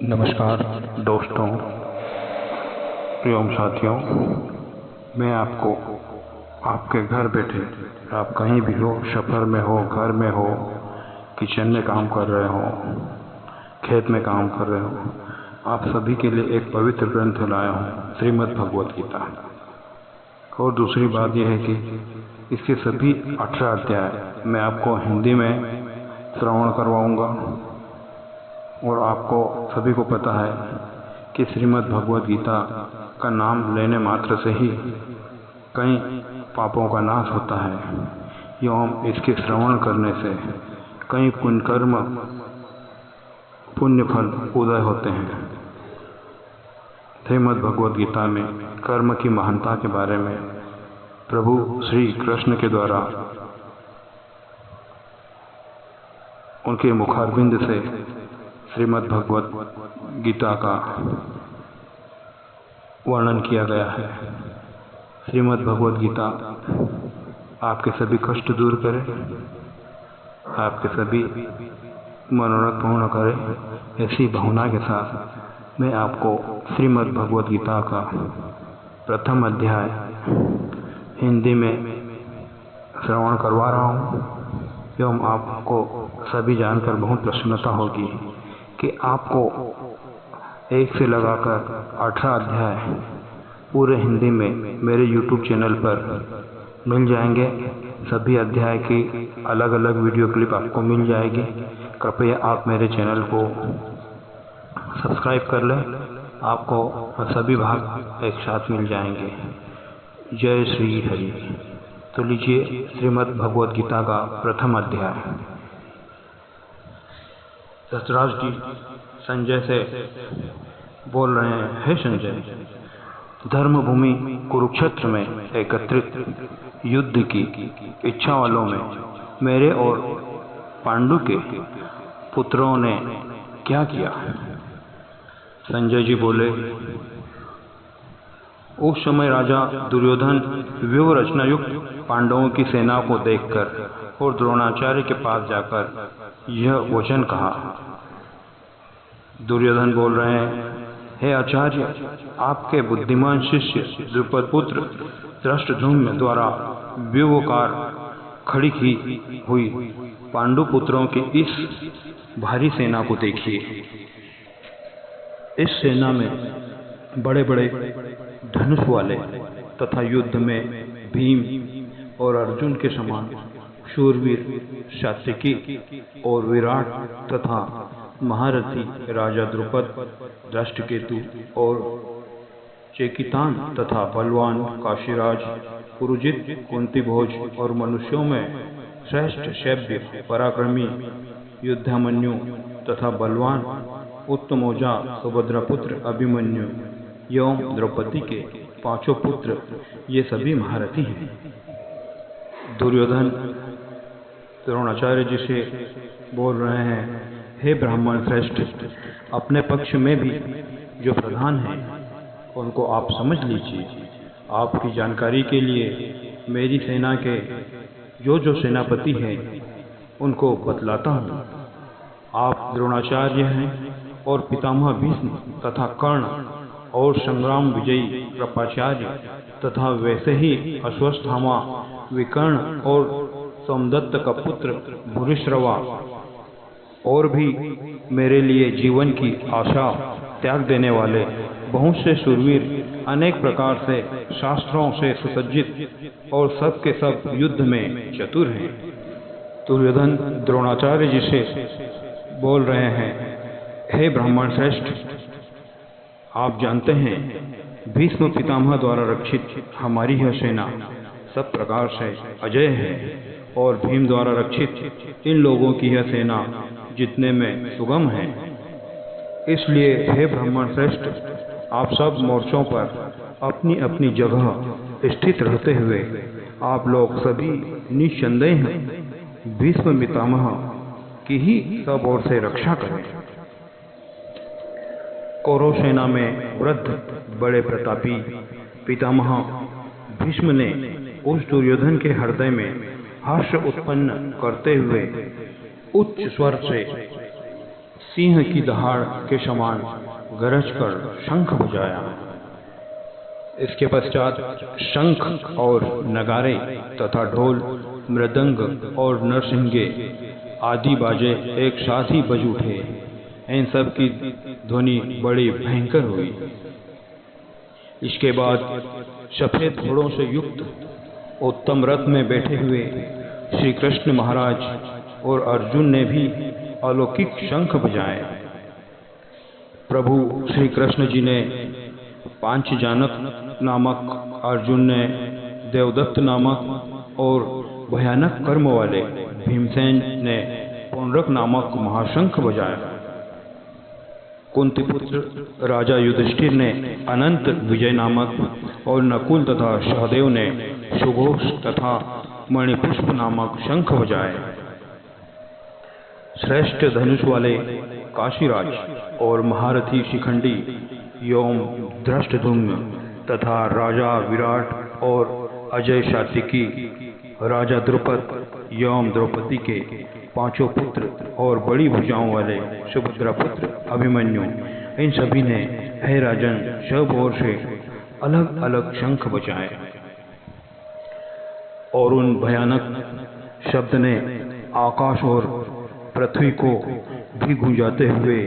नमस्कार दोस्तों, एवं साथियों। मैं आपको आपके घर बैठे, आप कहीं भी हो, सफ़र में हो, घर में हो, किचन में काम कर रहे हो, खेत में काम कर रहे हो, आप सभी के लिए एक पवित्र ग्रंथ लाया हूँ, श्रीमद् भगवत गीता। और दूसरी बात यह है कि इसके सभी 18 अध्याय मैं आपको हिंदी में श्रवण करवाऊँगा। और आपको सभी को पता है कि श्रीमद् भगवत गीता का नाम लेने मात्र से ही कई पापों का नाश होता है, एवं इसके श्रवण करने से कई पुण्य फल उदय होते हैं। श्रीमद् भगवत गीता में कर्म की महानता के बारे में प्रभु श्री कृष्ण के द्वारा उनके मुखारविंद से श्रीमद् भगवत गीता का वर्णन किया गया है। श्रीमद् भगवत गीता आपके सभी कष्ट दूर करे, आपके सभी मनोरथ पूर्ण करे। ऐसी भावना के साथ मैं आपको श्रीमद् भगवत गीता का प्रथम अध्याय हिंदी में श्रवण करवा रहा हूँ। एवं आपको सभी जानकर बहुत प्रसन्नता होगी कि आपको एक से लगाकर 18 अध्याय पूरे हिंदी में मेरे YouTube चैनल पर मिल जाएंगे। सभी अध्याय की अलग अलग वीडियो क्लिप आपको मिल जाएगी। कृपया आप मेरे चैनल को सब्सक्राइब कर लें, आपको सभी भाग एक साथ मिल जाएंगे। जय श्री हरि। तो लीजिए श्रीमद् भगवत गीता का प्रथम अध्याय। धृतराज जी संजय से बोल रहे हैं, हे संजय, धर्म भूमि कुरुक्षेत्र में एकत्रित युद्ध की इच्छा वालों में मेरे और पांडु के पुत्रों ने क्या किया? संजय जी बोले, उस समय राजा दुर्योधन व्यूह रचना युक्त पांडवों की सेना को देखकर और द्रोणाचार्य के पास जाकर यह वचन कहा। दुर्योधन बोल रहे हैं, हे आचार्य, आपके बुद्धिमान शिष्य द्रुपद पुत्र धृष्टद्युम्न द्वारा व्यूहकार खड़ी की हुई पांडु पुत्रों की इस भारी सेना को देखिए। इस सेना में बड़े बड़े धनुष वाले तथा युद्ध में भीम और अर्जुन के समान शूरवीर सात्विकी और विराट तथा महारथी राजा द्रुपद, दृष्टकेतु और चेकितान तथा बलवान काशीराज, पुरुजित, कुंतीभोज और मनुष्यों में श्रेष्ठ शैव्य पराक्रमी युद्धामन्यु तथा बलवान उत्तमौजा सुभद्रापुत्र अभिमन्यु एवं द्रौपदी के 5 पुत्र, ये सभी महारथी हैं। दुर्योधन द्रोणाचार्य जी से बोल रहे हैं, हे ब्राह्मण श्रेष्ठ, अपने पक्ष में भी जो प्रधान हैं उनको आप समझ लीजिए। आपकी जानकारी के लिए मेरी सेना के जो सेनापति हैं उनको बतलाता हूँ। आप द्रोणाचार्य हैं और पितामह भीष्म तथा कर्ण और संग्राम विजयी कृपाचार्य तथा वैसे ही अश्वत्थामा, विकर्ण और सोमदत्त का पुत्र भूरिश्रवा और भी मेरे लिए जीवन की आशा त्याग देने वाले बहुत से शूरवीर, अनेक प्रकार से शास्त्रों से सुसज्जित और सब के सब युद्ध में चतुर हैं। दुर्योधन द्रोणाचार्य जी से बोल रहे हैं, हे ब्राह्मण श्रेष्ठ, आप जानते हैं भीष्म पितामह द्वारा रक्षित हमारी यह सेना सब प्रकार से अजय है और भीम द्वारा रक्षित इन लोगों की यह सेना जितने में सुगम है। इसलिए हे ब्राह्मण श्रेष्ठ, आप सब मोर्चों पर अपनी अपनी जगह स्थित रहते हुए आप लोग सभी निस्संदेह भीष्म पितामह की ही सब ओर से रक्षा करें। कौरव सेना में वृद्ध बड़े प्रतापी पितामह भीष्म ने उस दुर्योधन के हृदय में हर्ष उत्पन्न करते हुए उच्च स्वर से सिंह की दहाड़ के समान गरज कर शंख बजाया। इसके पश्चात शंख और नगारे तथा ढोल, मृदंग और नरसिंगे आदि बाजे एक साथ ही बज उठे। इन सब की ध्वनि बड़ी भयंकर हुई। इसके बाद सफेद घोड़ों से युक्त उत्तम रथ में बैठे हुए श्री कृष्ण महाराज और अर्जुन ने भी अलौकिक शंख बजाए। प्रभु श्री कृष्ण जी ने पांचजानक नामक, अर्जुन ने देवदत्त नामक और भयानक कर्म वाले भीमसेन ने पुंडरक नामक महाशंख बजाया। कुंती पुत्र राजा युधिष्ठिर ने अनंत विजय नामक और नकुल तथा सहदेव ने सुघोष तथा मणिपुष्प नामक शंख बजाए। श्रेष्ठ धनुष वाले काशीराज और महारथी शिखंडी एवं धृष्टद्युम्न तथा राजा विराट और अजय सात्विकी, राजा द्रुपद एवं द्रौपदी के पांचों पुत्र और बड़ी भुजाओं वाले सुभद्रा पुत्र अभिमन्यु, इन सभी ने हे राजन सब ओर से अलग अलग शंख बजाए। और उन भयानक शब्द ने आकाश और पृथ्वी को भी गूंजाते हुए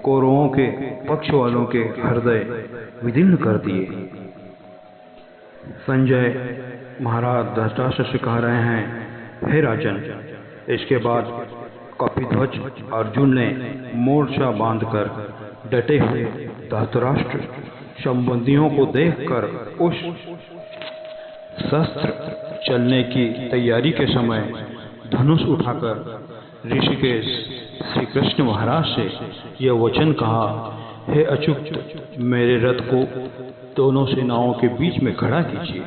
कौरवों के पक्ष वालों के हृदय विदीर्ण कर दिए। संजय महाराज धृतराष्ट्र से कह रहे हैं, हे राजन, इसके बाद कपिध्वज अर्जुन ने मोर्चा बांधकर डटे हुए धृतराष्ट्र संबंधियों को देखकर उस शस्त्र चलने की तैयारी के समय धनुष उठाकर ऋषिकेश श्री कृष्ण महाराज से यह वचन कहा, हे अच्युत, मेरे रथ को दोनों सेनाओं के बीच में खड़ा कीजिए।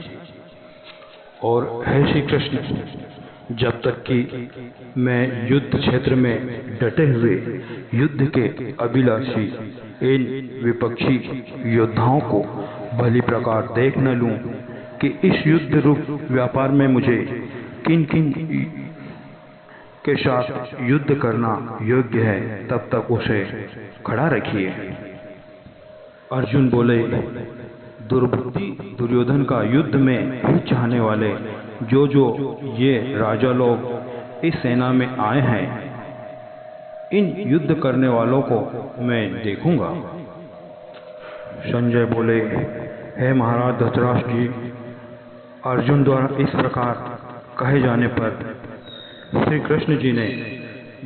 और हे श्री कृष्ण, जब तक कि मैं युद्ध क्षेत्र में डटे हुए युद्ध के अभिलाषी इन विपक्षी योद्धाओं को भली प्रकार देख न लूं कि इस युद्ध रूप व्यापार में मुझे किन किन के साथ युद्ध करना योग्य है, तब तक उसे खड़ा रखिए। अर्जुन बोले, दुर्बुद्धि दुर्योधन का युद्ध में हित चाहने वाले जो ये राजा लोग इस सेना में आए हैं, इन युद्ध करने वालों को मैं देखूंगा। संजय बोले, हे महाराज धृतराष्ट्र जी, अर्जुन द्वारा इस प्रकार कहे जाने पर श्री कृष्ण जी ने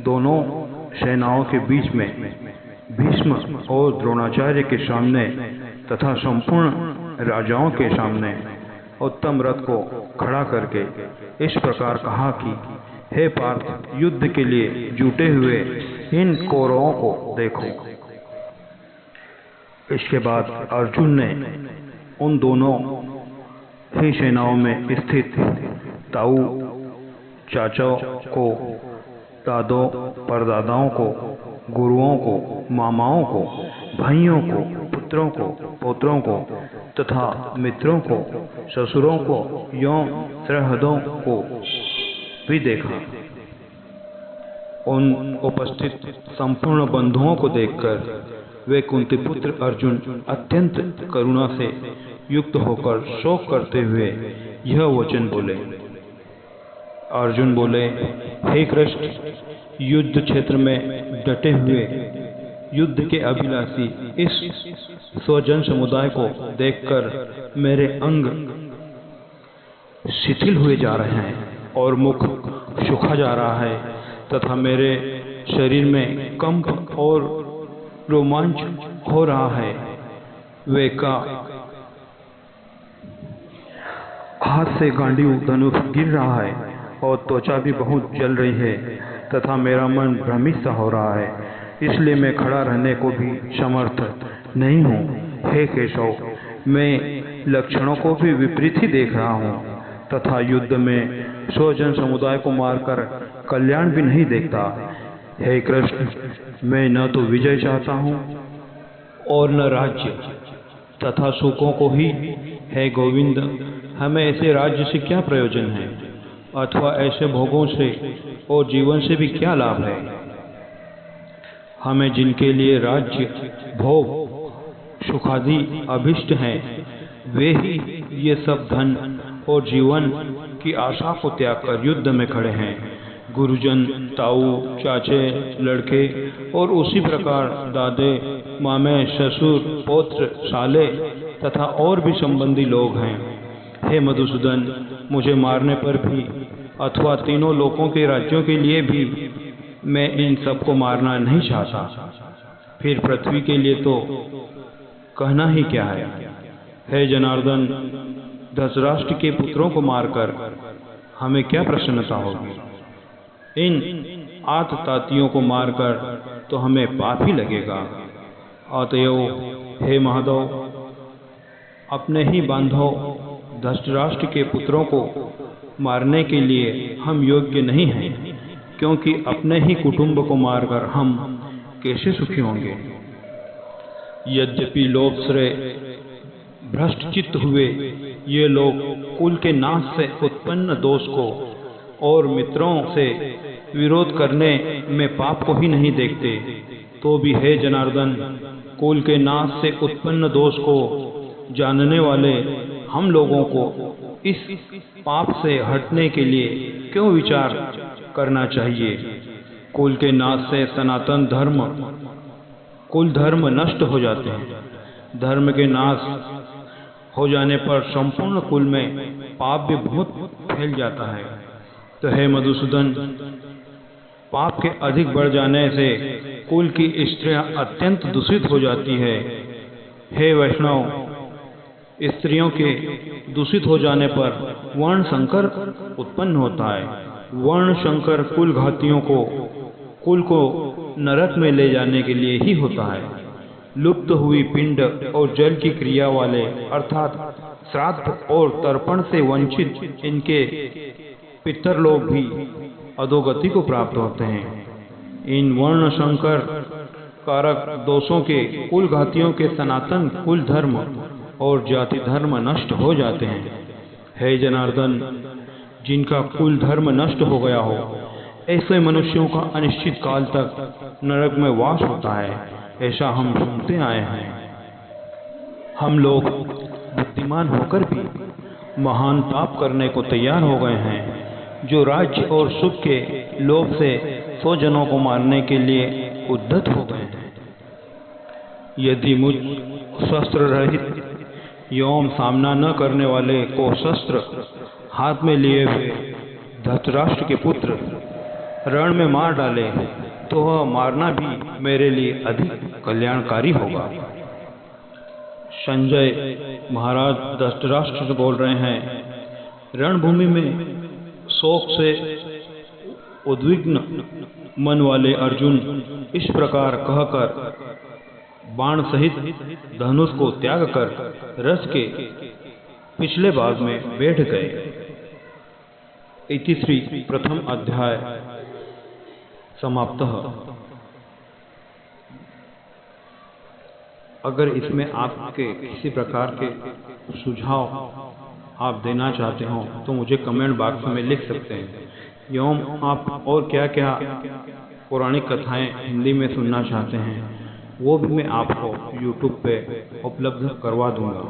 दोनों सेनाओं के बीच में भीष्म और द्रोणाचार्य के सामने तथा संपूर्ण राजाओं के सामने उत्तम रथ को खड़ा करके इस प्रकार कहा कि हे पार्थ, युद्ध के लिए जुटे हुए इन कौरवों को देखो। इसके बाद अर्जुन ने उन दोनों ही सेनाओं में स्थित ताऊ चाचाओं को, दादों परदादाओं को, गुरुओं को, मामाओं को, भाइयों को, पुत्रों को, पौत्रों को तथा मित्रों को, ससुरों को एवं सरहदों को भी देखा। उन उपस्थित संपूर्ण बंधुओं को देखकर वे कुंती पुत्र अर्जुन अत्यंत करुणा से युक्त होकर शोक करते हुए यह वचन बोले। अर्जुन बोले, हे कृष्ण, युद्ध क्षेत्र में डटे हुए युद्ध के अभिलाषी इस स्वजन समुदाय को देखकर मेरे अंग शिथिल हुए जा रहे हैं और मुख सूखा जा रहा है तथा मेरे शरीर में कंप और रोमांच हो रहा है। वे का हाथ से गांडीव धनुष गिर रहा है और त्वचा भी बहुत जल रही है तथा मेरा मन भ्रमित सा हो रहा है, इसलिए मैं खड़ा रहने को भी समर्थ नहीं हूँ। हे केशव, मैं लक्षणों को भी विपरीत ही देख रहा हूँ तथा युद्ध में स्वजन समुदाय को मारकर कल्याण भी नहीं देखता। हे कृष्ण, मैं न तो विजय चाहता हूँ और न राज्य तथा सुखों को ही। हे गोविंद, हमें ऐसे राज्य से क्या प्रयोजन है अथवा ऐसे भोगों से और जीवन से भी क्या लाभ है। हमें जिनके लिए राज्य, भोग, सुखादि अभिष्ट हैं, वे ही ये सब धन और जीवन की आशा को त्याग कर युद्ध में खड़े हैं। गुरुजन, ताऊ, चाचे, लड़के और उसी प्रकार दादे, मामे, ससुर, पौत्र, साले तथा और भी संबंधी लोग हैं। हे मधुसूदन, मुझे मारने पर भी अथवा तीनों लोकों के राज्यों के लिए भी मैं इन सबको मारना नहीं चाहता। फिर पृथ्वी के लिए तो कहना ही क्या है। हे जनार्दन, धृतराष्ट्र के पुत्रों को मारकर हमें क्या प्रसन्नता होगी? इन आततातियों को मारकर तो हमें पाप ही लगेगा। अतएव हे महादेव, अपने ही बांधव धृतराष्ट्र के पुत्रों को मारने के लिए हम योग्य नहीं हैं, क्योंकि अपने ही कुटुंब को मारकर हम कैसे सुखी होंगे? यद्यपि लोभ से भ्रष्ट चित्त हुए ये लोग कुल के नाश से उत्पन्न दोष को और मित्रों से विरोध करने में पाप को ही नहीं देखते, तो भी हे जनार्दन, कुल के नाश से उत्पन्न दोष को जानने वाले हम लोगों को इस पाप से हटने के लिए क्यों विचार करना चाहिए? कुल के नाश से सनातन धर्म, कुल धर्म नष्ट हो जाते हैं। धर्म के नाश हो जाने पर संपूर्ण कुल में पाप भी बहुत फैल जाता है। तो हे मधुसूदन, पाप के अधिक बढ़ जाने से कुल की स्त्रियां अत्यंत दूषित हो जाती है। हे वैष्णव, स्त्रियों के दूषित हो जाने पर वर्ण संकर उत्पन्न होता है। वर्ण संकर कुल घातियों को, कुल को नरक में ले जाने के लिए ही होता है। लुप्त हुई पिंड और जल की क्रिया वाले अर्थात श्राद्ध और तर्पण से वंचित इनके पितर लोग भी अधोगति को प्राप्त होते हैं। इन वर्ण संकर कारक दोषों के कुल घातियों के सनातन कुल धर्म और जाति धर्म नष्ट हो जाते हैं। हे जनार्दन, जिनका कुल धर्म नष्ट हो गया हो, ऐसे मनुष्यों का अनिश्चित काल तक नरक में वास होता है, ऐसा हम सुनते आए हैं। हम लोग बुद्धिमान होकर भी महान पाप करने को तैयार हो गए हैं, जो राज्य और सुख के लोभ से 100 जनों को मारने के लिए उद्यत हो गए हैं। यदि मुझ शस्त्र रहित एवं सामना न करने वाले को शस्त्र हाथ में लिए हुए धृतराष्ट्र के पुत्र रण में मार डाले, तो वह मारना भी मेरे लिए अधिक कल्याणकारी होगा। संजय महाराज धृतराष्ट्र से बोल रहे हैं, रणभूमि में शोक से उद्विग्न मन वाले अर्जुन इस प्रकार कहकर बाण सहित धनुष को त्याग कर रथ के पिछले भाग में बैठ गए। इति श्री प्रथम अध्याय समाप्त। अगर इसमें आपके किसी प्रकार के सुझाव आप देना चाहते हो तो मुझे कमेंट बॉक्स में लिख सकते हैं, एवं आप और क्या क्या पौराणिक कथाएं हिंदी में सुनना चाहते हैं वो भी मैं आपको YouTube पे उपलब्ध करवा दूंगा।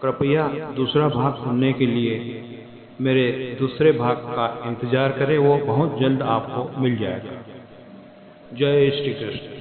कृपया दूसरा भाग सुनने के लिए मेरे दूसरे भाग का इंतजार करें, वो बहुत जल्द आपको मिल जाएगा। जय श्री कृष्ण।